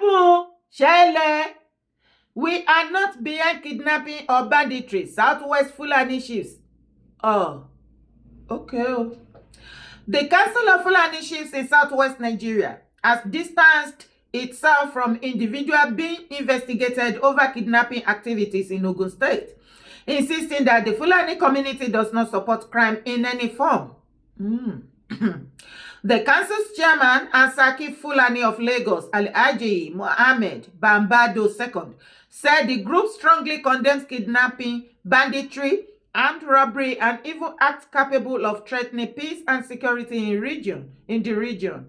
happen, Shele. We are not behind kidnapping or banditry. Southwest Fulani chiefs. Oh, okay. The Council of Fulani Chiefs in Southwest Nigeria has distanced itself from individuals being investigated over kidnapping activities in Ogun State, insisting that the Fulani community does not support crime in any form. The council's chairman and Sarkin Fulani of Lagos, Alhaji Mohammed Bambado II, said the group strongly condemns kidnapping, banditry, armed robbery, and even acts capable of threatening peace and security in the region.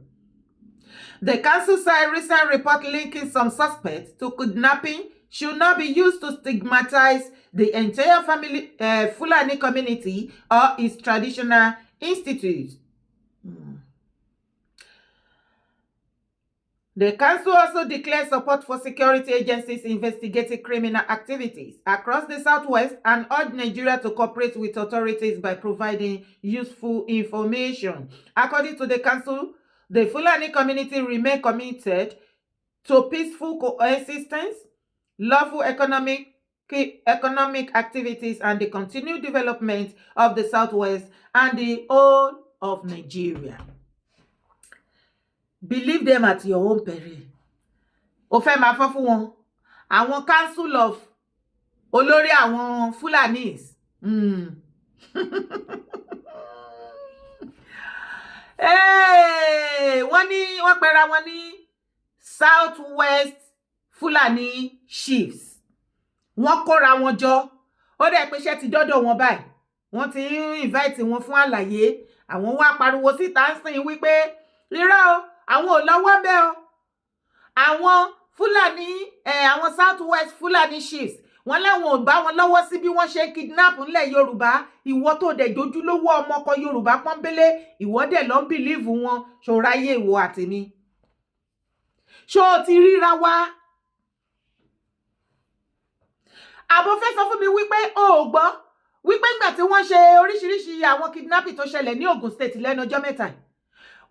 The council said a recent report linking some suspects to kidnapping should not be used to stigmatize the entire Fulani community or its traditional institutes. The council also declared support for security agencies investigating criminal activities across the Southwest and urged Nigeria to cooperate with authorities by providing useful information. According to the council, the Fulani community remain committed to peaceful coexistence, lawful economic activities, and the continued development of the Southwest and the whole of Nigeria. Believe them at your own peril. Ó fẹ́ máa fọ́ fún wọn. Àwọn council of olórí àwọn Fulanis. Wọ́n pera wọn ní Southwest Fulani Chiefs. Wọ́n kóra wọn jọ. Ó dẹ̀ pé iṣẹ́ ti dọ́dọ̀ wọn báyìí. Wọ́n ti invite wọn fún àlàyé. Àwọn wá pariwo síta ń sìn wípé irọ́ o, àwọn ò lọ́wọ́ bẹ́ o. Àwọn Fulani, àwọn Southwest Fulani Chiefs, wọ́n láwọn ò bá wọn lọ́wọ́ sí bí wọ́n ṣe kidnap ńlẹ̀ Yorùbá. Ìwọ tó dẹ̀ jójúlówó ọmọkọ Yorùbá pọ́nbélé, ìwọ dẹ̀ lọ ń bìlíìfù wọn. Ṣòráyé ìwọ àti mi. Ṣó ti ríra wá? Àbò fẹ́ sọ fún mi wípé o ò gbọ́ wípé ńgbà tí wọ́n ṣe oríṣiríṣi àwọn kidnapping tó ṣẹlẹ̀ ní Ogun State lẹ́nu ọjọ́ mẹ́ta.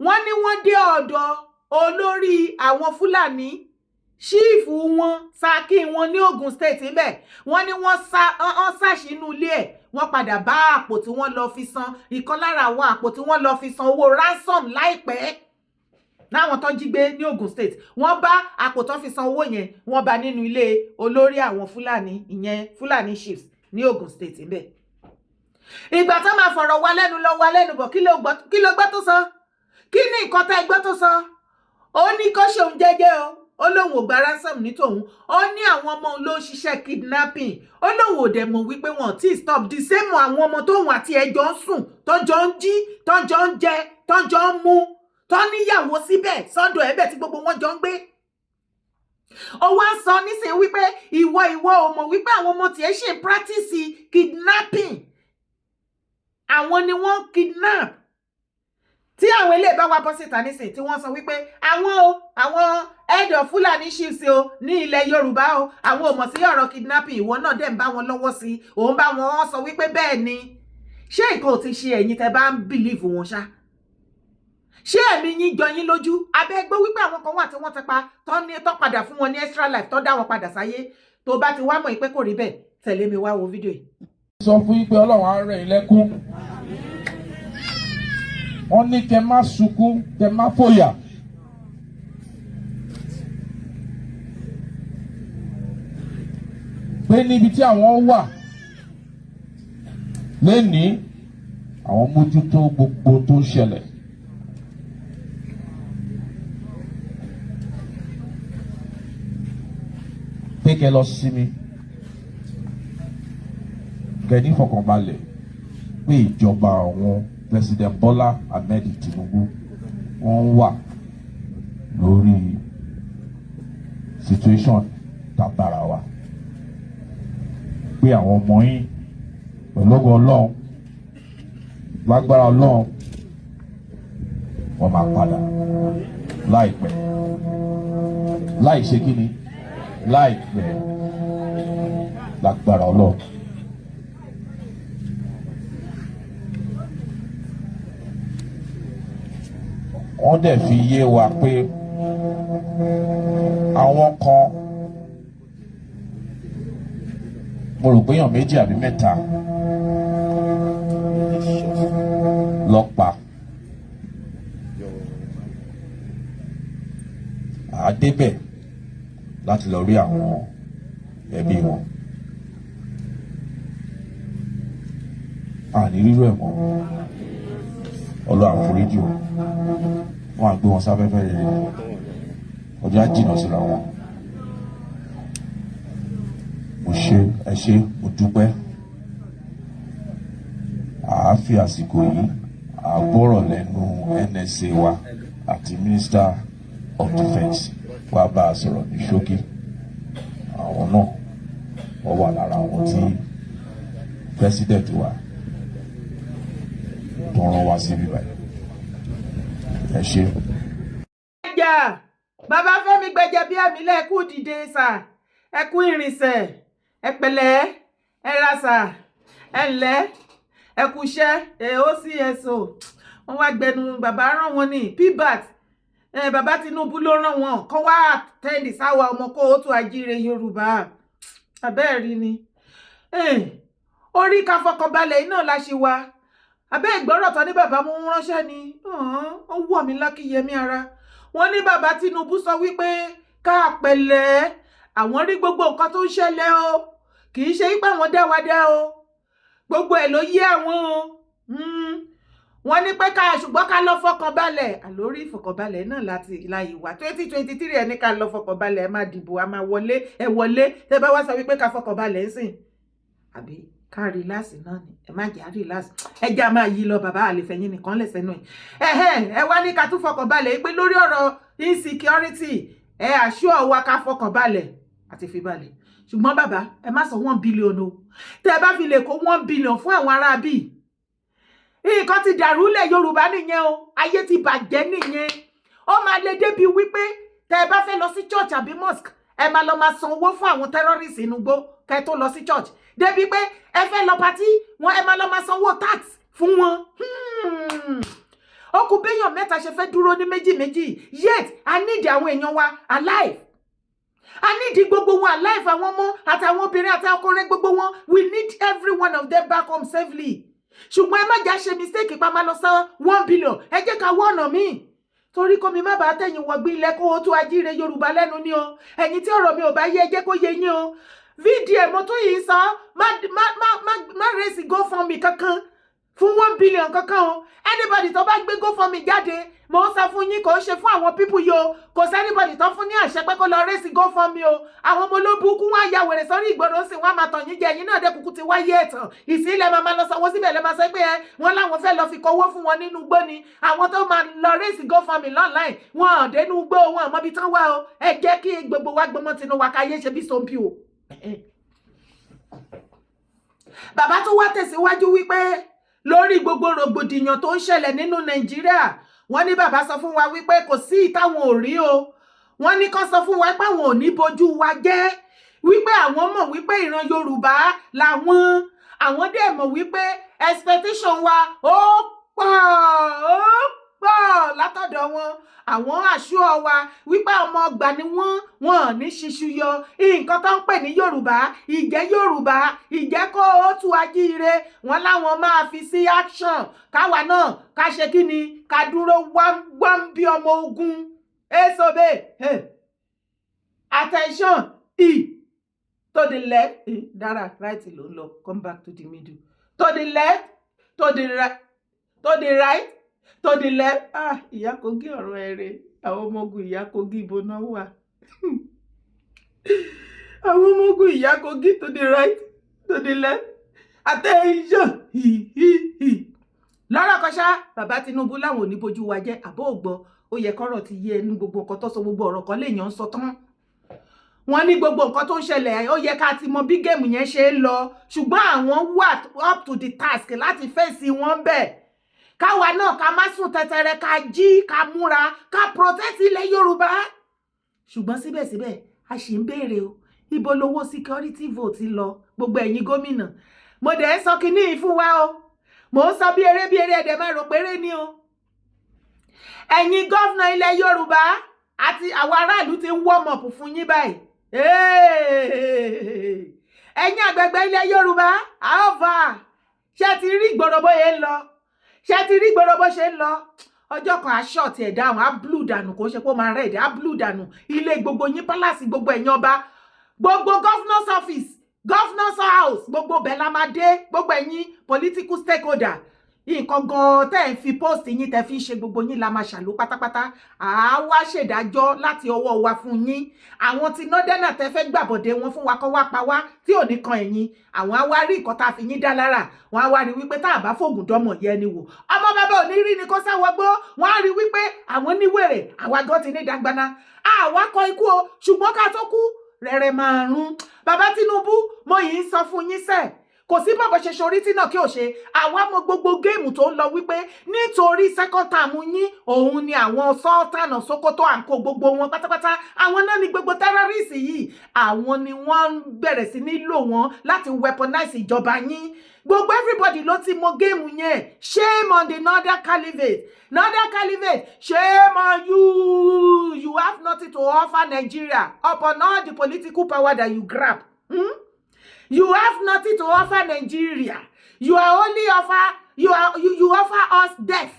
Wọ́n ní wọ́n dé ọ̀dọ̀ olórí àwọn Fulani ṣíìfù wọn, Sarkin wọn ní Ogun State ńbẹ̀. Wọ́n ní wọ́n ṣàṣì inú ilé ẹ̀. Wọ́n padà bá àpò tí wọ́n lọ fi san, ìkan lára àwọn àpò tí wọ́n lọ fi san owó ransom láìpẹ́ láwọn tó jí gbé ní Ogun State. Wọ́n bá àpò tó fi san owó yẹn, wọ́n bá nínú ilé olórí àwọn Fulani, ìyẹn Fulani Chiefs ní Ogun State ńbẹ̀. Ìgbà tó máa fọ̀rọ̀ wá lẹ́nu bọ̀, kí ló gbọ́ tó sọ? Kí ni nǹkan tẹ́ gbọ́ tó sọ? Ó ní kó ṣe òun jẹ́jẹ́ o. Ó lóun ò gba ransom ní tòun. Ó ní àwọn ọmọ òun ló ń ṣiṣẹ́ kidnapping. Ó lóun ò dẹ̀ mọ̀ wípé wọn ò tí stop. The same àwọn ọmọ tóun àti ẹjọ́ ń sùn, tọ́jọ́ ń jí, tọ́jọ́ ń jẹ, tọ́jọ́ ń mu, tọ́ níyàwó síbẹ̀, sọ́dọ̀ ẹ̀bẹ̀ tí gbogbo wọn jọ ń gbé. Ó wá sọ nísìnyí wípé ìwọ ò mọ̀ wípé àwọn ọmọ tiẹ̀ ṣe practice kidnapping. Àwọn ni wọ́n kidnap. Tí àwọn ilé bá wá bọ́ síta nísìn tí wọ́n sọ wípé àwọn head of Fulani Chiefs o ní ilẹ̀ Yorùbá o, àwọn ò mọ̀ sí ọ̀rọ̀ kidnapping, ìwọ náà dẹ̀ ń bá wọn lọ́wọ́ sí, òun bá wọn sọ wípé bẹ́ẹ̀ ni. Ṣé nǹkan ò ti ṣe ẹ̀yin tẹ́ bá ń believe wọn ṣá? Ṣé ẹ̀mí yín jọ yín lójú? Abẹ́ gbọ́ wípé àwọn kan wà tí wọ́n ti pa tó padà fún wọn ní extra life, tó dá wọn padà sáyé. Tó bá ti wá mọ̀ pé kò rí bẹ́ẹ̀, tẹ̀lé mi wá wo fídíò yìí. Sọ fún yín pé Ọlọ́run á rẹ̀ yín lẹ́kún. Wọ́n ní kẹ́ má sunkún, kẹ́ má fòyà. Pé níbi tí àwọn wà lénìí, àwọn mójútó gbogbo tó ń ṣẹlẹ̀. Pé kẹ́ lọ sinmi, kẹ́ ní fọkànbalẹ̀ pé ìjọba àwọn President Bola Ahmed Tinubu wọ́n wà lórí situation tàbára wa. Pé àwọn ọmọ yín pẹ̀lú ògo Ọlọ́run, lágbára Ọlọ́run, wọ́n máa padà láìpẹ́. Láì ṣe kí ni? Láìpẹ́. Lágbára Ọlọ́run. Wọ́n dẹ̀ fi yé wa pé àwọn àwọn kan mo rò pé èèyàn méjì àbí mẹ́ta lọ pa àádébẹ̀ láti lọ rí àwọn ẹbí wọn. Àní rírú ẹ̀ mọ́ Ọlọ́run àforíjì wọn àgbé wọn sáfẹ́fẹ́ rere ọjọ́ àjìnà síra wọn. Mo ṣe ẹ ṣé mo dúpẹ́. Àáfi àsìkò yìí àgbọ́rọ̀ lẹ́nu NSA wa àti Minister of Defence wá bá a sọ̀rọ̀ ní ṣókí. Àwọn náà wọ́n wà lára àwọn tí President wa tó rán wá sí bíbá yìí. Ẹ ṣé. Bàbá Fẹ́mi gbẹ̀jẹ̀ bí àmì lẹ́ẹ̀kú dìde sà, ẹ kú ìrìnsẹ̀, ẹ pẹ̀lẹ́, ẹ ra sà, ẹ ǹlẹ́, ẹ kú iṣẹ́, OCSO. Wọ́n wá gbẹnu bàbá rán wọn ní pbat. Bàbá Tinubu ló rán wọn kọ́ wá tẹ́lì sáwà ọmọ kó o tún ajíire Yorùbá. Abẹ́ẹ̀rí ni. Orí ká fọkànbalẹ̀ iná la ṣe wá. Abẹ́ ìgbọ́rọ̀ tán ní bàbá mú ránṣẹ́ ni. Ó wọ̀ mí lákìyẹmí ara. Wọ́n ní bàbá Tinubu sọ wípé ká pẹ̀lẹ́ àwọn rí gbogbo nǹkan tó ń ṣẹlẹ̀ o, kì í ṣe pé àwọn dá wa dá o, gbogbo ẹ̀ ló yé àwọn o. Wọ́n ní pé ká ṣùgbọ́n ká lọ fọkànbalẹ̀. Àlórí ìfọkànbalẹ̀ náà láti láyé wa 2023 ẹni ká lọ fọkànbalẹ̀, ẹ máa dìbò, a máa wọlé, ẹ wọlé tẹ́ bá wá sọ wípé ká fọkànbalẹ̀ ń sìn àbí ká rìláàsì náà ni, ẹ má jẹ́ rìláàsì, ẹ já máa yí lọ bàbá àlefẹ̀yìn nìkan lẹ́sẹ̀ náà. Ẹ wá ní ká tún fọkànbalẹ̀ pé lórí ọ̀rọ̀ insecurity ẹ àṣọ wa ká fọkànbalẹ̀ àti fi balẹ̀. Ṣùgbọ́n bàbá ẹ má sọ 1 billion o, tẹ́ bá fi lè kó 1 billion fún àwọn ará bíi nǹkan ti dàrú lẹ̀ Yorùbá nìyẹn o, ayé ti bàjẹ́ nìyẹn. Ó máa lè débi wípé tẹ́ bá fẹ́ lọ sí church àbí mosque ẹ máa lọ máa san owó fún àwọn terrorists inú gbó kẹ́ tó lọ sí church, débi pé ẹ fẹ́ lọ party wọn ẹ máa lọ máa sanwó tax fún wọn. Ó kù béèyàn mẹ́ta ṣe fẹ́ dúró ní méjì yet I need àwọn èèyàn wa alive. I need gbogbo wọn alive, àwọn ọmọ àtàwọn obìnrin àti ọkùnrin gbogbo wọn. We need every one of them back home safely. Ṣùgbọ́n ẹ má jà ṣe mistake pa máa lọ san 1 billion, ẹ jẹ́ ká wọ́n ọ̀nà míì. Torí kó mi má bàa tẹ̀yìn wọ̀gbìn ilẹ̀ kó o tún ajíire Yorùbá lẹ́nu ni o. Ẹ̀yin tí ọ̀rọ̀ mi ò bá yé ẹ jẹ́ kó yé yín o. VDM mo tún yìí sọ má rèsì GoFundMe kankan fún 1 billion kankan o. Anybody tó bá gbé GoFundMe jáde mo ń sọ fún yín kò ń ṣe fún àwọn people yìí o. Kò sí anybody tó fún ní àṣẹ pé kó lọ rèsì GoFundMe o. Àwọn ọmọ olóbùkú wọn ya wèrè sórí ìgboro sí wọn máa tàn yín jẹ, yín náà dé kúkú ti wáyé ẹ̀tàn. Ìsílẹ̀ máa lọ sanwó síbẹ̀ lẹ́ máa sọ pé wọ́n láwọn fẹ́ lọ fi kówó fún wọn nínú igbó ni. Àwọn tó máa lọ rèsì GoFundMe online wọn ò dénú igbó wọn àmọ́ bí tán wá o. Ẹ jẹ́ kí gbogbo wa gbọmọ tinú wa káyé ṣe bí sompi o. Bàbá tó wá tẹ̀síwájú wípé lórí gbogbo rògbòdìyàn tó ń ṣẹlẹ̀ nínú Nàìjíríà, wọ́n ní bàbá sọ fún wa wípé kò sí ìtàwọn ò rí o. Wọ́n ní kán sọ fún wa pé àwọn ò ní bojú wa jẹ́, wípé àwọn mọ̀ wípé ìran Yorùbá làwọn, àwọn dẹ̀ mọ̀ wípé expectation wa ó pọ̀ látọ̀dọ̀ wọn. Àwọn àṣọ wa wípé ọmọ ọgbà ni wọ́n ní ṣíṣú yọ. Nǹkan tó ń pè ní Yorùbá, ìjẹ́ kó o tú ajíire, wọn láwọn máa fi sí action. Káwa náà ká ṣe kí ni, ká dúró wám bí ọmọ ogun. Esobe, attention, to the left, Dara, right ló ń lọ, come back to the middle. To the left, to the right, to the right, to the left. Ìyá Kogi ọ̀rọ̀ ẹ̀rẹ̀, àwọn ọmọ ogun ìyá Kogi ibo náà wà. Àwọn ọmọ ogun ìyá Kogi, to the right, to the left, attention. Lọ́rọ̀ kan ṣá, bàbá Tinubu láwọn ò ní bojú wa jẹ́, àbó ògbọ́, ó yẹ kọ́rọ̀ ti yé ẹnu gbogbo nǹkan tó sọ, gbogbo ọ̀rọ̀ kan léèyàn ń sọ tán. Wọ́n ní gbogbo nǹkan tó ń ṣẹlẹ̀, ó yẹ ká ti mọ bí géèmù yẹn ṣe ń lọ, ṣùgbọ́n àwọn wà up to the task láti fèsì wọn bẹ̀. Káwa náà ká má sùn tẹ̀tẹ̀rẹ̀, ká jí, ká múra, ká protect ilẹ̀ Yorùbá. Ṣùgbọ́n síbẹ̀síbẹ̀ a ṣì ń béèrè o, ibo lowó security vote lọ, gbogbo ẹ̀yin gómìnà. Mo dẹ̀ ń sọ kinní yìí fún wa o, mo ń sọ bí eré ẹ̀dẹ̀ máa rò péré ni o. Ẹ̀yin gọ́fìnà ilẹ̀ Yorùbá, àti àwọn aráàlú ti ń warm up fún yín báyìí. Ẹ̀yin àgbẹ̀gbẹ̀ ilẹ̀ Yorùbá àọ́fà ṣé ti rí ìgboro bóyá ń lọ, ṣé ti rí ìgboro bó ṣe ń lọ. Ọjọ́ kan aṣọ ti ẹ̀ dáhùn á blue dànù, kò ṣe pé ó máa red, á blue dànù. Ilé gbogbo yín palace gbogbo ẹ̀yin ọba, gbogbo governor's office, governor's house, gbogbo bẹ̀ la máa dé, gbogbo ẹ̀yin political stakeholder. Nǹkan gan tẹ́ ẹ̀ fi post yín tẹ́ fi ń ṣe gbogbo yín la máa ṣàlò pátápátá. Àwa ṣèdájọ́ láti ọwọ́ wa fún yín. Àwọn tí nọ́dẹ́nà tẹ́ fẹ́ gbàbọ̀dé wọn fún wa kọ́ wá pa wá tí ò ní kan ẹ̀yin. Àwọn á wá rí nǹkan tá a fi yín dá lára. Wọ́n á wá rí wípé tá a bá fògùn dọ́mọ̀ yẹ ni wò. Ọmọ bàbá ò ní rí ni kó sáwọ́ gbó. Wọ́n á rí wípé àwọn níwèrè, àwa gan ti ní dangbana. Àwa kọ ikú o, ṣùgbọ́n ká tó kú rẹ̀rẹ̀ máa rún. Bàbá Tinubu, mo yìí ń sọ fún yín sẹ́ẹ̀. Kò sí bàbá ṣe ṣorí tí náà kí o ṣe. Àwa mọ gbogbo géèmù tó ń lọ wípé nítorí second term yín òun ni àwọn Sultan of Sokoto àǹkó gbogbo wọn pátápátá. Àwọn náà ni gbogbo terrorist yìí. Àwọn ni wọ́n ń bẹ̀rẹ̀ sí ní lò wọ́n láti weaponize ìjọba yín. Gbogbo everybody ló ti mọ géèmù yẹn. Shame on the Northern Caliphate. Northern Caliphate, shame on you. You have nothing to offer Nigeria upon all the political power that you grab. You have nothing to offer Nigeria. You are only you offer us death,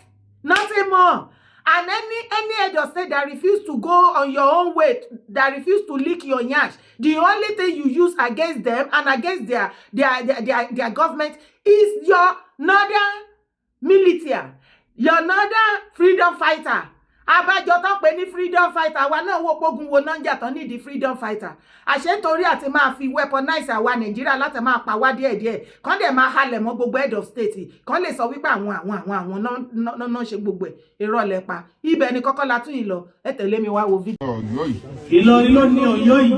nothing more. And any head of state that refuse to go on your own way, that refuse to lick your nyash, the only thing you use against them and against their government is your northern militia, your northern freedom fighter. Abájọ tó pè ní freedom fighter wa náà wò pogun wo náà ń jà tán nídìí freedom fighter. Àṣẹ nítorí àti máa fi weaponize àwa Nàìjíríà láti máa pa wá díẹ̀díẹ̀. Kán dẹ̀ máa halẹ̀ mọ́ gbogbo head of state. Kán lè sọ wípé àwọn náà ṣe gbogbo ẹ̀. Irọ́ lẹ pa. Ibẹ̀ ni kọ́kọ́ la tún yìí lọ. Ẹ tẹ̀lé mi wá wo fídíò. Ọ̀yọ́ yìí. Ìlọrin ló ní Ọ̀yọ́ yìí.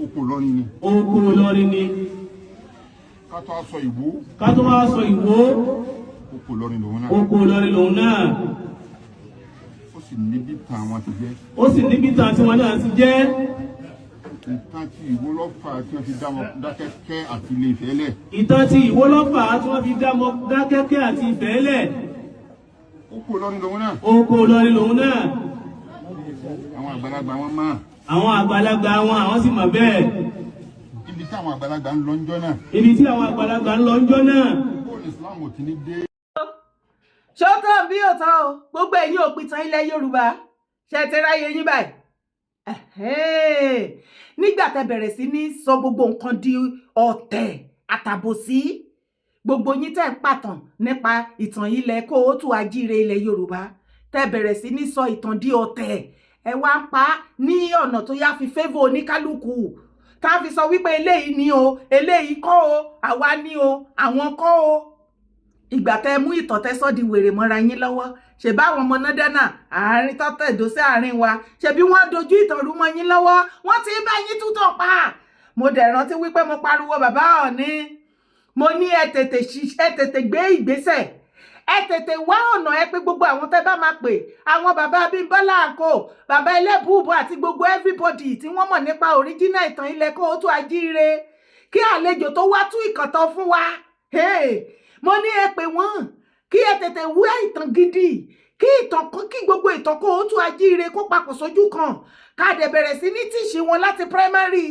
Oko Ìlọrin ni. Oko Ìlọrin ni. Ká tó wá sọ Ìwó. Ká tó wá sọ Ìwó. Oko Ìlọrin lòun náà. Oko Ìlọrin lòun náà. Ó sì níbi tàn wọn ti jẹ́. Ó sì níbi tàn tí wọn náà ti jẹ́. Ìtàn tí Ìwó lọ́fà tí wọ́n fi dá wọn Dákẹ́kẹ́ àti Ilé Ifẹ̀ lẹ̀. Ìtàn tí Ìwó lọ́fà tí wọ́n fi dá wọn Dákẹ́kẹ́ àti Ifẹ̀ lẹ̀. Oko Ìlọrin lòun náà. Oko Ìlọrin lòun náà. Àwọn àgbàlagbà wọn máa. Àwọn àgbàlagbà wọn àwọn sì mọ̀ bẹ́ẹ̀. Ibi tí àwọn àgbàlagbà ń lọ ńjọ́ náà. Ibi tí àwọn àgbàlagbà ń lọ ńjọ́ náà. Bó Islam ò ti ní dé. Ṣọ́tàn bí òtán o, gbogbo ẹ̀yin òpìtàn ilẹ̀ Yorùbá ṣe ti ráyè yín báyìí. Nígbà tẹ́ bẹ̀rẹ̀ sí ní sọ gbogbo nǹkan di ọ̀tẹ̀ àtàbòsí, gbogbo yín tẹ́ ń pàtàn nípa ìtàn ilẹ̀ Kóòtù Àjíire ilẹ̀ Yorùbá, tẹ́ bẹ̀rẹ̀ sí ní sọ ìtàn di ọ̀tẹ̀, ẹ wá ń pa ní ọ̀nà tó yá fi fẹ́vọ̀ oníkálukú. Tá fi sọ wípé eléyìí ni o, eléyìí kọ́ o, àwa ni o, àwọn kọ́ o. Ìgbà tẹ́ mú ìtàn tẹ́ sọ di wèrè mọ́ra yín lọ́wọ́, ṣe bá àwọn ọmọ nọ́dẹ́nà àárín tọ́tẹ̀ ìdó sí àárín wa, ṣe bí wọ́n dojú ìtàn rú mọ́ yín lọ́wọ́, wọ́n ti bá yín tútàn pa. Mo dẹ̀ rántí wípé mo pariwo bàbá Ọọ̀ni, mo ní ẹ tètè gbé ìgbésẹ̀, ẹ tètè wá ọ̀nà, ẹ pé gbogbo àwọn tẹ́ bá máa pè, àwọn bàbá Abímbọ́lá àǹkó, bàbá Ẹlẹ́bùúbù àti gbogbo everybody tí wọ́n mọ̀ nípa original ìtàn ilẹ̀ Kóòtù Àjíire, kí àlejò tó wá tú ìkàntàn fún wa. Mo ní ẹ pè wọ́n kí ẹ tètè wá ìtàn gidi, kí gbogbo ìtàn Kóòtù Àjíire kó papọ̀ sójú kan, ká dẹ̀ bẹ̀rẹ̀ sí ní tíṣì wọn láti primary,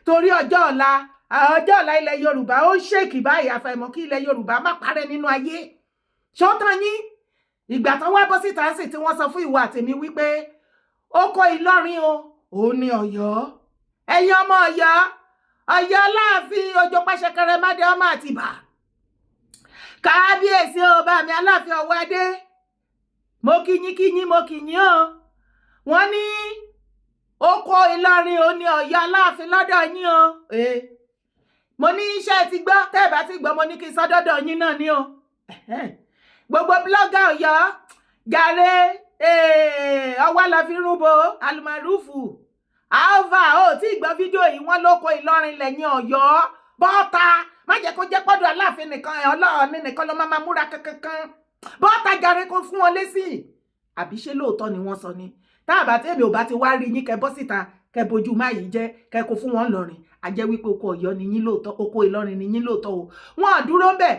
torí ọjọ́ ọ̀la ilẹ̀ Yorùbá ó ṣèkì báyìí, àfàìmọ̀ kí ilẹ̀ Yorùbá má parẹ́ nínú ayé. Ṣọ́tàn yín ìgbà tán wá bọ́ síta sí tí wọ́n sọ fún ìwọ àtèmi wípé oko Ìlọrin o òun ni Ọ̀yọ́. Ẹ̀yin ọmọ Ọ̀yọ́, Ọ̀yọ́ Aláàfin Òjò Pàṣẹkẹrẹ Mádé ọmọ Àtìbà, kábíyèsí ọba mi Aláàfin Ọwọ́adé, mo kí yín mo kí yín o. Wọ́n ní oko Ìlọrin ò ní Ọ̀yọ́ Aláàfin lọ́dọ̀ yín o. Mo ní iṣẹ́ ti gbọ́, tẹ́ ẹ bá ti gbọ́ mo ní kí n sọ dọ́dọ̀ yín náà ni o. Gbogbo blọ́gà Ọ̀yọ́ gàre ọwọ́ la fi rúbo alùmọ̀rúfù alva ó tí gbọ́ fídíò yìí wọ́n lóko Ìlọrin lẹ́yìn Ọ̀yọ́ bọ́ta, má jẹ́ kó jẹ́ pọ́dọ̀ Aláàfin nìkan Ọlọ́ọ̀ni nìkan ló máa múra kankan, bọ́ta gàre kó fún wọn lésì. Àbí ṣé lóòótọ́ ni wọ́n sọ ni? Tá àbá tèmi ò bá ti wá rí yín kẹ bọ́ síta kẹ bojú má yìí jẹ́ kẹ kó fún wọn lọ́rin, a jẹ́ wípé oko Ọ̀yọ́ ni yín lóòótọ́, oko Ìlọrin ni yín lóòótọ́ o. Wọ́n dúró ń bẹ̀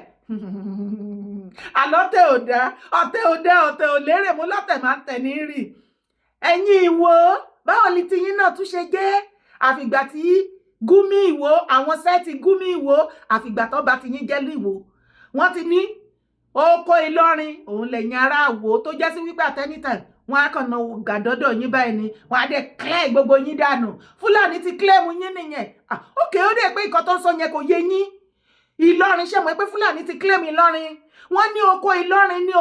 àlọ́tẹ̀ ò dá, ọ̀tẹ̀ ò dá, ọ̀tẹ̀ ò lérè, mú lọ́tẹ̀ máa ń tẹ̀ ní rì. ẹ̀yin Ìwó báwo ni tiyín náà tún ṣe jẹ́ àfìgbà tí Gúmi Ìwó àwọn sẹ́ẹ̀tì Gúmi Ìwó àfìgbà tó bá tiyín jẹ́ l'Ìwó wọ́n ti ní oko Ìlọrin òun lẹ́yìn ará Ìwó tó jẹ́ sí wípé àtẹ́nítàn wọn á kàn ná gàdọ́dọ̀ yín báyìí ni wọn á dé clear gbogbo yín dànù Fúlàní ti claim yín nìyẹn ókè ó dé pé nǹkan tó ń sọ yẹn kò yé yín Ìlọrin ṣe mọ̀ pé Fúlàní ti claim Ìlọrin wọ́n ní oko Ìlọrin ní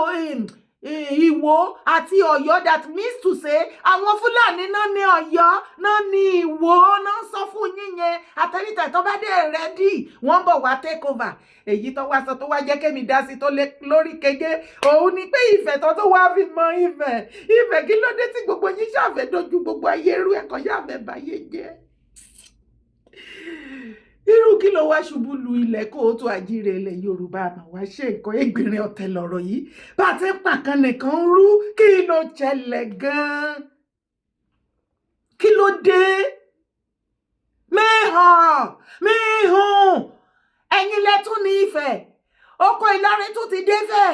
Ìwó àti Ọ̀yọ́ that means to say àwọn Fúlàní náà ní Ọ̀yọ́ náà ní Ìwó náà sọ fún yín yẹn àtẹnitẹ tó bá dé rẹ́dí wọ́n bọ̀ wá take over èyí tó wá sọ tó wá jẹ́ kémi dá sí tó lé lórí kége òun ni pé Ifẹ̀ tó wá fi mọ Ifẹ̀ kí ló dé tí gbogbo yín ṣàfẹ́ dojú gbogbo ayé rú ẹ̀kọ́ ṣàfẹ́ báyé jẹ́ irú kí ló wá ṣubú lu ilẹ̀ kóòtù àjíire ilẹ̀ Yorùbá àmọ́ wá ṣe nǹkan ẹgbìnrin ọ̀tẹ̀ lọ̀rọ̀ yìí bá a ti ń pàkan nìkan rú kí ló ṣẹlẹ̀ gan-an kí ló dé mẹ́hàn ẹ̀yin lẹ́tún ní Ifẹ̀ oko Ìlọrin tún ti dé fẹ́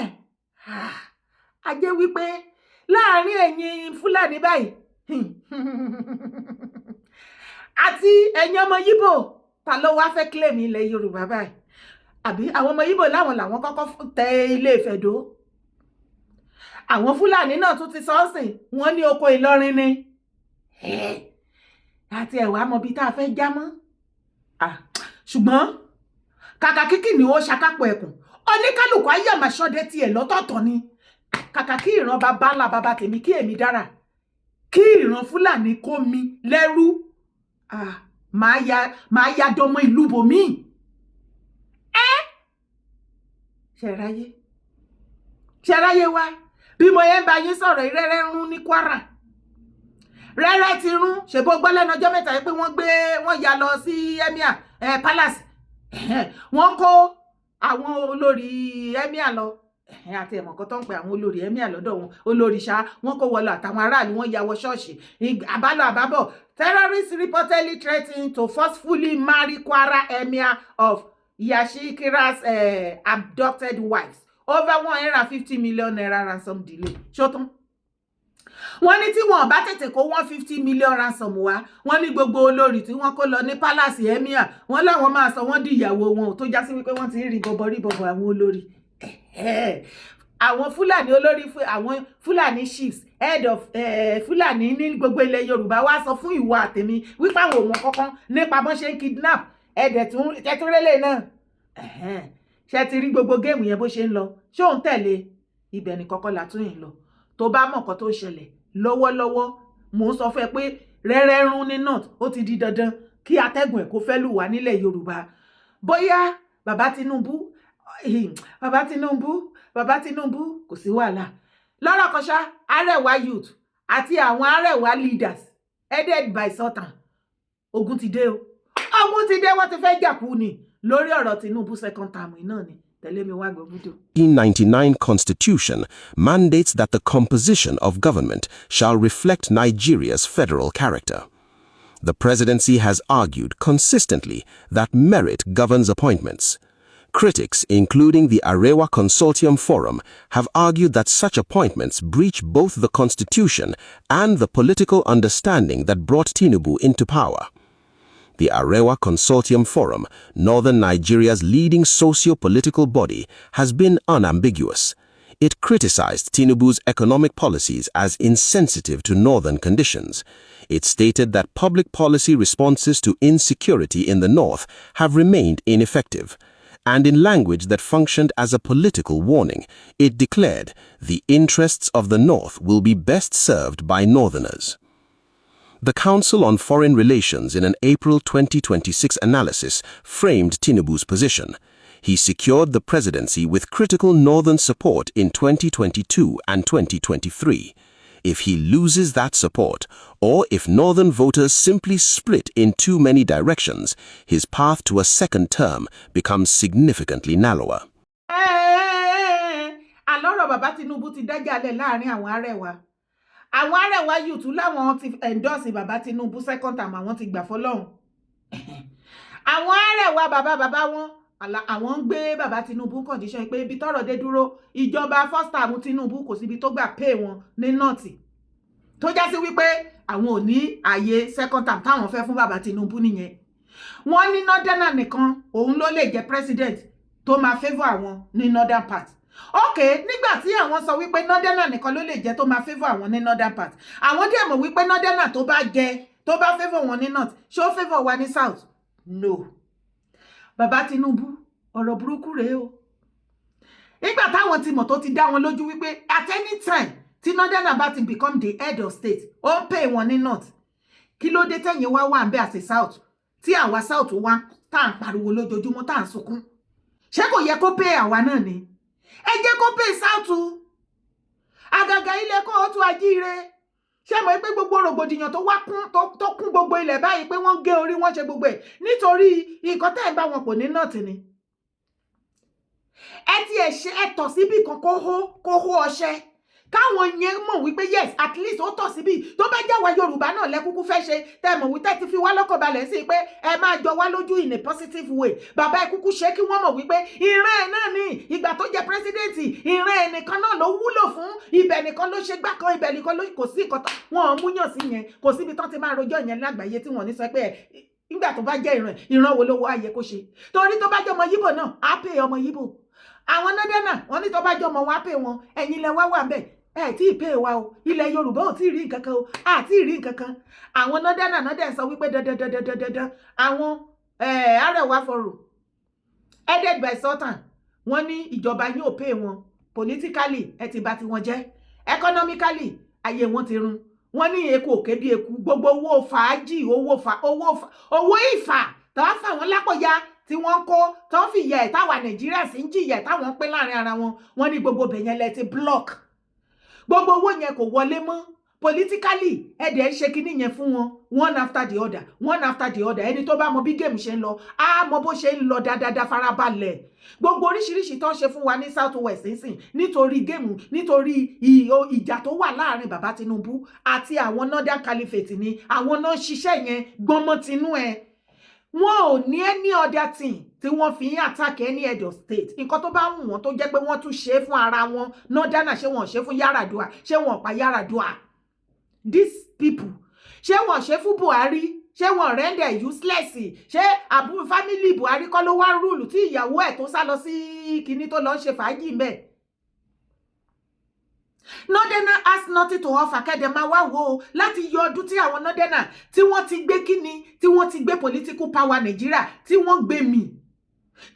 a jẹ́ wípé láàrin ẹ̀yin Fúlàní báyìí àti ẹ̀yin ọmọ Yíbò ta ló wá fẹ́ claim ilẹ̀ Yorùbá báyìí àbí àwọn ọmọ Yíbò làwọn kọ́kọ́ tẹ Ilé Ifẹ̀ dó àwọn Fúlàní náà tún ti sọ́ọ̀sìn wọ́n ní oko Ìlọrin ni àti ẹ̀wà mọ̀bí tá a fẹ́ já mọ́ ṣùgbọ́n kàkà kíkì ni ó ṣakápọ̀ ẹkùn oníkálùkù ayé àmàṣọ́dẹ tiẹ̀ lọ́tọ̀ọ̀tọ̀ ni kàkà kí ìran bàbá ńlá bàbá tèmi kí èmi dára kí ìran Fúlàní kó mi lẹ́rú máa ya dọmọ ìlú bòmí ṣẹ̀ráyé wá bí mo yẹn bá yín sọ̀rọ̀ ìrẹ́rẹ́ rún ní Kwara rẹ́rẹ́ ti rún ṣèbó gbọ́ lẹ́nu ọjọ́ mẹ́ta pé wọ́n ya lọ sí Emir Palace wọ́n kó àwọn olórí Emir lọ àti ẹ̀mọ̀kan tó ń pe àwọn olórí Emir lọ́dọ̀ wọn olórí ṣá wọ́n kó wọlé àtàwọn aráàlú wọn ya wọ ṣọ́ọ̀ṣì àbálọ àbábọ̀ terrorists reportedly threatening to forcefully marry Kwara Emir of Yashikira's abducted wives over 150 million naira ransom delay ṣótán wọ́n ní tí wọ́n bá tètè kó 150 million ransom wá wọ́n ní gbogbo olórí tí wọ́n kó lọ ní palace Emir wọ́n láwọn máa sọ wọ́n di ìyàwó wọn tó já sí wípé wọ́n ti ń rí bọ̀bọ̀ àwọn olórí àwọn Fúlàní olórí àwọn Fúlàní chiefs head of Fúlàní ní gbogbo ilẹ̀ Yorùbá wá sọ fún ìwọ àtèmi wípé àwọn òun kọ́kọ́ nípa bọ́n ṣe ń kidnap tẹ́túrẹ́lẹ̀ náà ṣe ti rí gbogbo géèmù yẹn bó ṣe ń lọ ṣé òun tẹ̀lé ibẹ̀ ní kọ́kọ́ látúnyìn lọ tó bá mọ̀ nǹkan tó ṣẹlẹ̀ lọ́wọ́lọ́wọ́ mò ń sọ fún ẹ pé rẹ́rẹ́ rún ní north ó ti di dandan kí atẹ́gùn ẹ̀ kó fẹ́ lù wá nílẹ̀ Yorùbá bóyá bàbá Tinubu kò sí wàhálà lọ́rọ̀ kan ṣá Arewa youth àti àwọn Arewa leaders headed by Sultan ogun ti dé wọ́n ti fẹ́ jà kú ni lórí ọ̀rọ̀ Tinubu second term náà ni. The 1999 Constitution mandates that the composition of government shall reflect Nigeria's federal character. The presidency has argued consistently that merit governs appointments. Critics, including the Arewa Consortium Forum, have argued that such appointments breach both the Constitution and the political understanding that brought Tinubu into power. The Arewa Consortium Forum, northern Nigeria's leading socio-political body, has been unambiguous. It criticized Tinubu's economic policies as insensitive to northern conditions. It stated that public policy responses to insecurity in the north have remained ineffective. And in language that functioned as a political warning, it declared the interests of the north will be best served by northerners. The Council on Foreign Relations in an April 2026 analysis framed Tinubu's position. He secured the presidency with critical northern support in 2022 and 2023. If he loses that support, or if northern voters simply split in too many directions, his path to a second term becomes significantly narrower. Àlọ́rọ̀ bàbá Tinubu ti dájàlẹ̀ láàrin àwọn Arewa. Àwọn Arewa youth láwọn ti endorse bàbá Tinubu second term àwọn ti gbà fọ́lọ́run. Àwọn Arewa bàbá wọn àwọn ń gbé bàbá Tinubu condition pé ibi tọ́rọ̀ dé dúró ìjọba first term Tinubu kò síbi tó gbà pay wọn ní north. tó já sí wípé àwọn ò ní ààyè second term táwọn fẹ́ fún bàbá Tinubu nìyẹn. Wọ́n ní northern nìkan òun ló lè jẹ́ president tó máa favour àwọn ní northern part. Okay, nígbà tí àwọn sọ wípé northern nìkan ló lè jẹ́ tó máa favour àwọn ní northern part, àwọn dẹ̀ mọ̀ wípé northern tó bá jẹ tó bá favour wọn ní north ṣé ó favour wa ní south? No. Bàbá Tinubu ọ̀rọ̀ burúkú rèé o. Nígbà táwọn ti mọ̀ tó ti dá wọn lójú wípé at any time tí northern bá ti become the head of state ó ń pay wọn ní north, kí ló dé tẹ̀yìn wá wà ń bẹ́ àti south tí àwa south wá tá à ń pariwo lójoojúmọ́ tá à ń sunkún? Ṣé kò yẹ kó pay àwa náà ni? Ẹ jẹ́ kó pay south. Àgàgà ilẹ̀ kó o tún ajíire. Ṣé mọ̀ pé gbogbo rògbòdìyàn tó wá kún tó kún gbogbo ilẹ̀ báyìí pé wọ́n gé orí wọ́n ṣe gbogbo ẹ̀ nítorí nǹkan tẹ́ ẹ̀ ń bá wọn pò ní north ni. Ẹ ti ẹ̀ ṣe ẹ tọ̀ síbì kan kó hó ọṣẹ káwọn yẹn mọ̀ wípé yes at least ó tọ̀ síbì tó bá jẹ́ wa Yorùbá náà lẹ́kúkú fẹ́ ṣe tẹ́ mọ̀ wípé ti fi wá lọ́kàn balẹ̀ sí pé ẹ máa jọ wá lójú in a positive way. Bàbá ẹ kúkú ṣe kí wọ́n mọ̀ wípé ìran ẹ̀ náà ní ìgbà tó jẹ́ pírẹsidẹ́ǹtì ìran ẹ̀ nìkan náà ló wúlò fún, ibẹ̀ nìkan ló ṣe gbá kan, ibẹ̀ nìkan ló kò sí nǹkan wọn ò múyàn sí yẹn, kò síbi tán ti máa rojọ́ yẹn lágbàáyé tí wọ́n ní sọ pé nígbà tó bá jẹ́ ìran wo ló wá yẹ kó ṣe. Torí tó bá jẹ́ ọmọ Yíbò náà á pè ọmọ Yíbò. Àwọn nọ́dẹ́ náà wọ́n ní tó bá jẹ́ ọmọ wọn á pè wọn. Ẹ̀yin lẹ wá wà bẹ́ẹ̀ ẹ tí ì pè wa o, ilẹ̀ Yorùbá ò tí ì rí nǹkan kan o, àti ì rí nǹkan kan. Àwọn nọ́dẹ́ náà nọ́dẹ́ sọ wípé dandan àwọn Arewa fọrọ headed by Sultan wọ́n ní ìjọba yóò pè wọn. Politically ẹ ti bà ti wọn jẹ́, economically ayé wọn ti run. Wọ́n ní eku òkè bí eku, gbogbo owó fàájì owó ìfà tó fà wọ́n lápòyà tí wọ́n kó tó fi yẹ táwa Nàìjíríà sí ń jìyà táwọn pín láàrin ara wọn. Wọ́n ní gbogbo bẹ̀yẹn lẹ ti block, gbogbo owó yẹn kò wọlé mọ́. Politically ẹ̀dẹ̀ ń ṣe kinní yẹn fún wọn one after the other. Ẹni tó bá mọ bí géèmù ṣe ń lọ á mọ bó ṣe ń lọ dáadáa farabalẹ̀. Gbogbo oríṣiríṣi tó ń ṣe fún wa ní south west nísìn nítorí géèmù, nítorí ìjà tó wà láàrin bàbá Tinubu àti àwọn northern caliphate ni àwọn náà ṣiṣẹ́ yẹn gbọmọ tinú ẹ̀. Wọn ò ní any other thing tí wọ́n fi ń attack any head of state. Nǹkan tó bá wù wọ́n tó jẹ́ pé wọ́n tún ṣe fún ara wọn. Northern ṣé wọ́n ṣe fún Yar'Adua, ṣé wọ́n pa Yar'Adua? These people ṣé wọ́n ṣe fún Buhari, ṣé wọ́n render useless, ṣé àbúrò family Buhari kọ́ ló wá rúùlù tí ìyàwó ẹ̀ tó sá lọ sí kinní tó lọ ń ṣe fàájì ńbẹ̀? Northern has nothing to offer. Kẹ́dẹ̀ máa wá wo láti yọ ọdún tí àwọn Northern tí wọ́n ti gbé kíni, tí wọ́n ti gbé political power Nigeria, tí wọ́n gbé mì,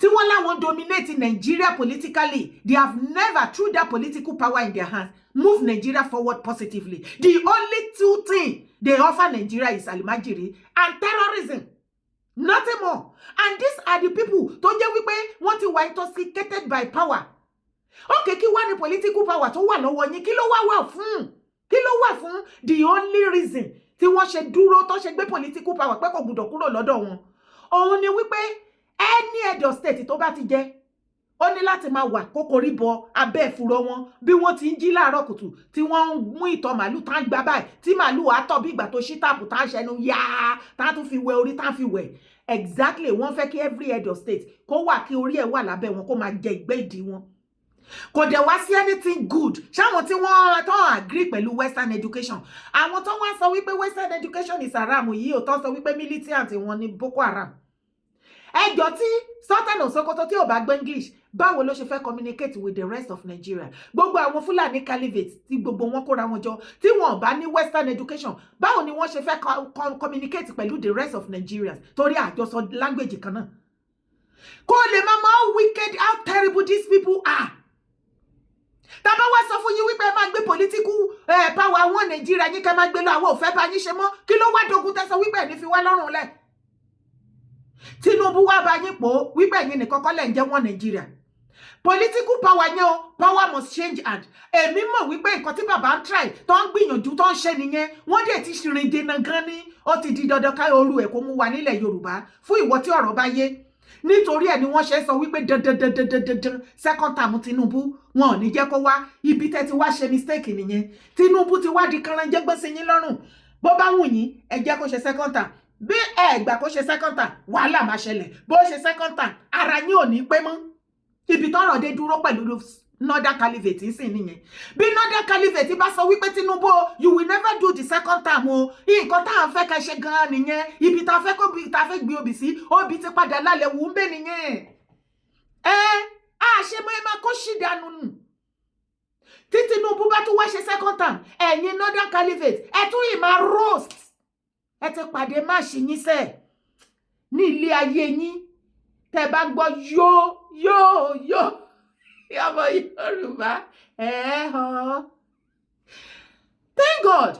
tí wọ́n láwọn dominate Nigeria politically. They have never, through that political power in their hands, move Nigeria forward positively. The only two things they offer Nigeria is alimajiri and terrorism. Nothing more. And these are the people tó jẹ́ wípé wọ́n ti wà intoxicated by power. Okay, kí wá ní political power tó wà lọ́wọ́ yín? Kí ló wà fún? Kí ló wà fún? The only reason tí wọ́n ṣe dúró tó ṣe gbé political power pé kò gbọdọ̀ kúrò lọ́dọ̀ wọn. Òun ni wípé any head of state tó bá ti jẹ́ ó ní láti máa wà kókórí bọ abẹ́ ìfúró wọn bí wọ́n ti ń jí láàárọ̀ kùtù tí wọ́n ń mú ìtọ̀ màálù tá ń gbá báyìí tí màálù á tọ̀ bí ìgbà tó ṣí tààpù tá ń ṣẹnu yá tá tún fi wẹ orí tá fi wẹ̀. Exactly, wọ́n fẹ́ kí every head of state kó wà kí orí ẹ̀ wà lábẹ́ wọn kó máa jẹ ìgbé ìdí wọn. Kò dẹ̀ wá sí anything good. Ṣáwọn tí wọ́n tó agree pẹ̀lú western education, àwọn tó wá sọ wípé western education is haram yìí ò tó sọ wípé militant wọn ni Boko Haram. Ẹjọ́ tí Sultan of Sokoto tí ò bá gbọ́ English báwo ló ṣe fẹ́ communicate with the rest of Nigeria? Gbogbo àwọn Fulani caliphate tí gbogbo wọn kóra wọn jọ tí wọn bá ní western education báwo ni wọ́n ṣe fẹ́ communicate pẹ̀lú the rest of Nigerians torí àjọsọ language kan náà? Kó lè máa mọ how wicked, how terrible these people are. Tàbá wá sọ fún yín wípé máa gbé political power wọn Nigeria yín kẹ́ máa gbé lọ àwọn ò fẹ́ bá yín ṣe mọ́. Kí ló wá dogun tẹ́ sọ wípé ní fi wá lọ́rùn lẹ̀? Tinubu wá bá yín pò wípé ẹ̀yin nìkan kọ́ lẹ̀ ń jẹ́ wọn Nigeria. Political power yẹn o, power must change hand. Èmi mọ̀ wípé nǹkan tí bàbá ń try tó ń gbìyànjú tó ń ṣe nìyẹn. Wọ́n dẹ̀ ti ṣìrìn dènà gan ni. Ó ti di dandan ká oru ẹ̀ kó mú wa nílẹ̀ Yorùbá fún ìwọ tí ọ̀rọ̀ bá yé. Nítorí ẹ̀ ni wọ́n ṣe sọ wípé dandan second term Tinubu wọn ò ní jẹ́ kó wá. Ibi tẹ́ ti wá ṣe mistake nìyẹn. Tinubu ti wá di kànrànjẹ́gbọ́n sí yín lọ́rùn. Bó bá wù yín ẹ jẹ́ kó ṣe second term. Bí ẹ gbà kó ṣe second term wàhálà máa ṣẹlẹ̀. Bó ṣe second term ara yín ò ní pé mọ́. Ibi tọ́rọ̀ dé dúró pẹ̀lú Northern Caliphate sì nìyẹn. Bí Northern Caliphate bá sọ wípé Tinubu, you will never do the second term o. Nǹkan tá à ń fẹ́ ká ṣe gan-an nìyẹn. Ibi tá fẹ́ gbé obì sí, obì ti padà lálẹ́ wù ń bẹ nìyẹn. Ṣe mọ́ ẹ máa kó ṣì dànù nù. Tí Tinubu bá tún wá ṣe second term, ẹ̀yin Northern Caliphate, ẹ tún yìí máa roast. Ẹ ti pàdé má ṣì yín sẹ́ ní ilé ayé yín. Tẹ́ bá gbọ́ yó ọmọ Yorùbá hàn. Thank God.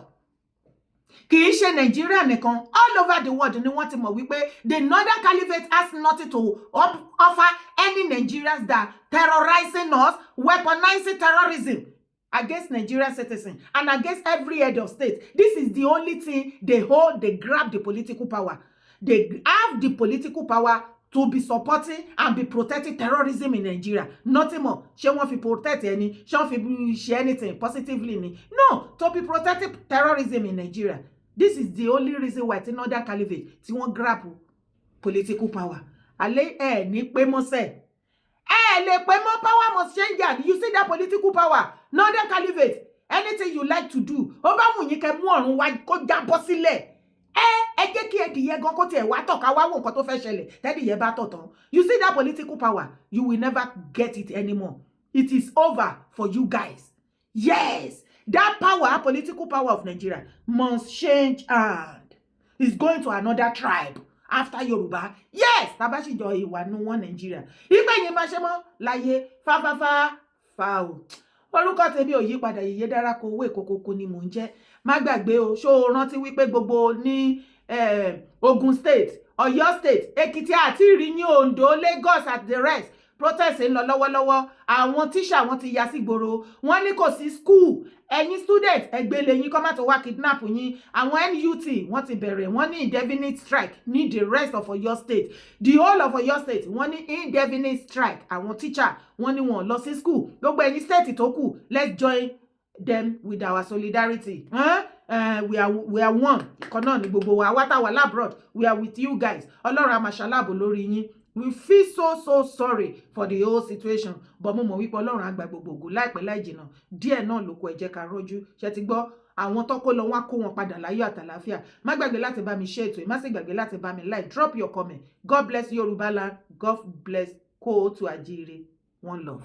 Kì í ṣe Nigeria nìkan, all over the world ni wọ́n ti mọ̀ wípé the Northern Caliphate has nothing to offer any Nigerians that terrorizing us, weaponizing terrorism against Nigerian citizens and against every head of state. This is the only thing they hold, they grab the political power. They have the political power to be supporting and be protecting terrorism in Nigeria. Nothing more. Ṣé wọ́n fi protect any? Ṣé wọ́n fi ṣe anything positively ni? No, to be protecting terrorism in Nigeria. This is the only reason why the Northern Caliphate tí wọ́n grab political power. Àlẹ́ ní pé mọ́ sẹ́. Lè pé mọ́ power must change and you see that political power. Northern Caliphate, anything you like to do. Ó bá wù yín kẹ́ mú ọ̀run wá kó jábọ́ sílẹ̀. Ẹ jẹ́ kí ẹdìyẹ gan kó tiẹ̀ wá tọ̀ ká wá wò nǹkan tó fẹ́ ṣẹlẹ̀ tẹ́dìyẹ bá tọ̀ tán. You see that political power, you will never get it anymore. It is over for you guys. Yes, that power, political power of Nigeria must change hand. It's going to another tribe after Yoruba. Yes, tabashijo ìwà nu wọn Nigeria. Ìgbẹ́ yẹn máa ṣe mọ́ láyé fa o. Orúkọ tèmi ò yí padà, Yèyé Dára Kowó Èkókókó ni mò ń jẹ́. Má gbàgbé o, ṣó rántí wípé gbogbo ní Ogun State, Ọ̀yọ́ State, Èkìtì àti ìrì ní Ondo, Lagos at the rest. Protest ń lọ lọ́wọ́lọ́wọ́. Àwọn tíṣà wọn ti ya sí gboro. Wọ́n ní kò sí school. Ẹ̀yin student ẹgbẹ́ lẹ́yìn kọ́ má tó wá kidnap yín. Àwọn NUT wọ́n ti bẹ̀rẹ̀. Wọ́n ní indefinite strike ní the rest of Ọ̀yọ́ State. The whole of Ọ̀yọ́ State wọ́n ní indefinite strike. Àwọn teacher wọ́n ní wọ́n lọ sí school. Gbogbo ẹ̀yin state tó kù, let's join them with our solidarity. We are one. Ìkan náà ni gbogbo wa. Àwa tá wà labroad, we are with you guys. Ọlọ́run á máa ṣaláàbò lórí yín. We feel so sorry for the whole situation. But mo mọ̀ wípé Ọlọ́run á gba gbogbo ògo láìpẹ́ láì jìnnà. Díẹ̀ náà ló kù, ẹ jẹ́ ká rọ́jú. Ṣé ti gbọ́? Àwọn tó kó lọ wọ́n á kó wọn padà láyọ̀ àtàlàáfíà. Má gbàgbé láti bá mi share ètò yìí. Má sì gbàgbé láti bá mi like. Drop your comment. God bless Yoruba land. God bless Kóòtù Àjíire. One love.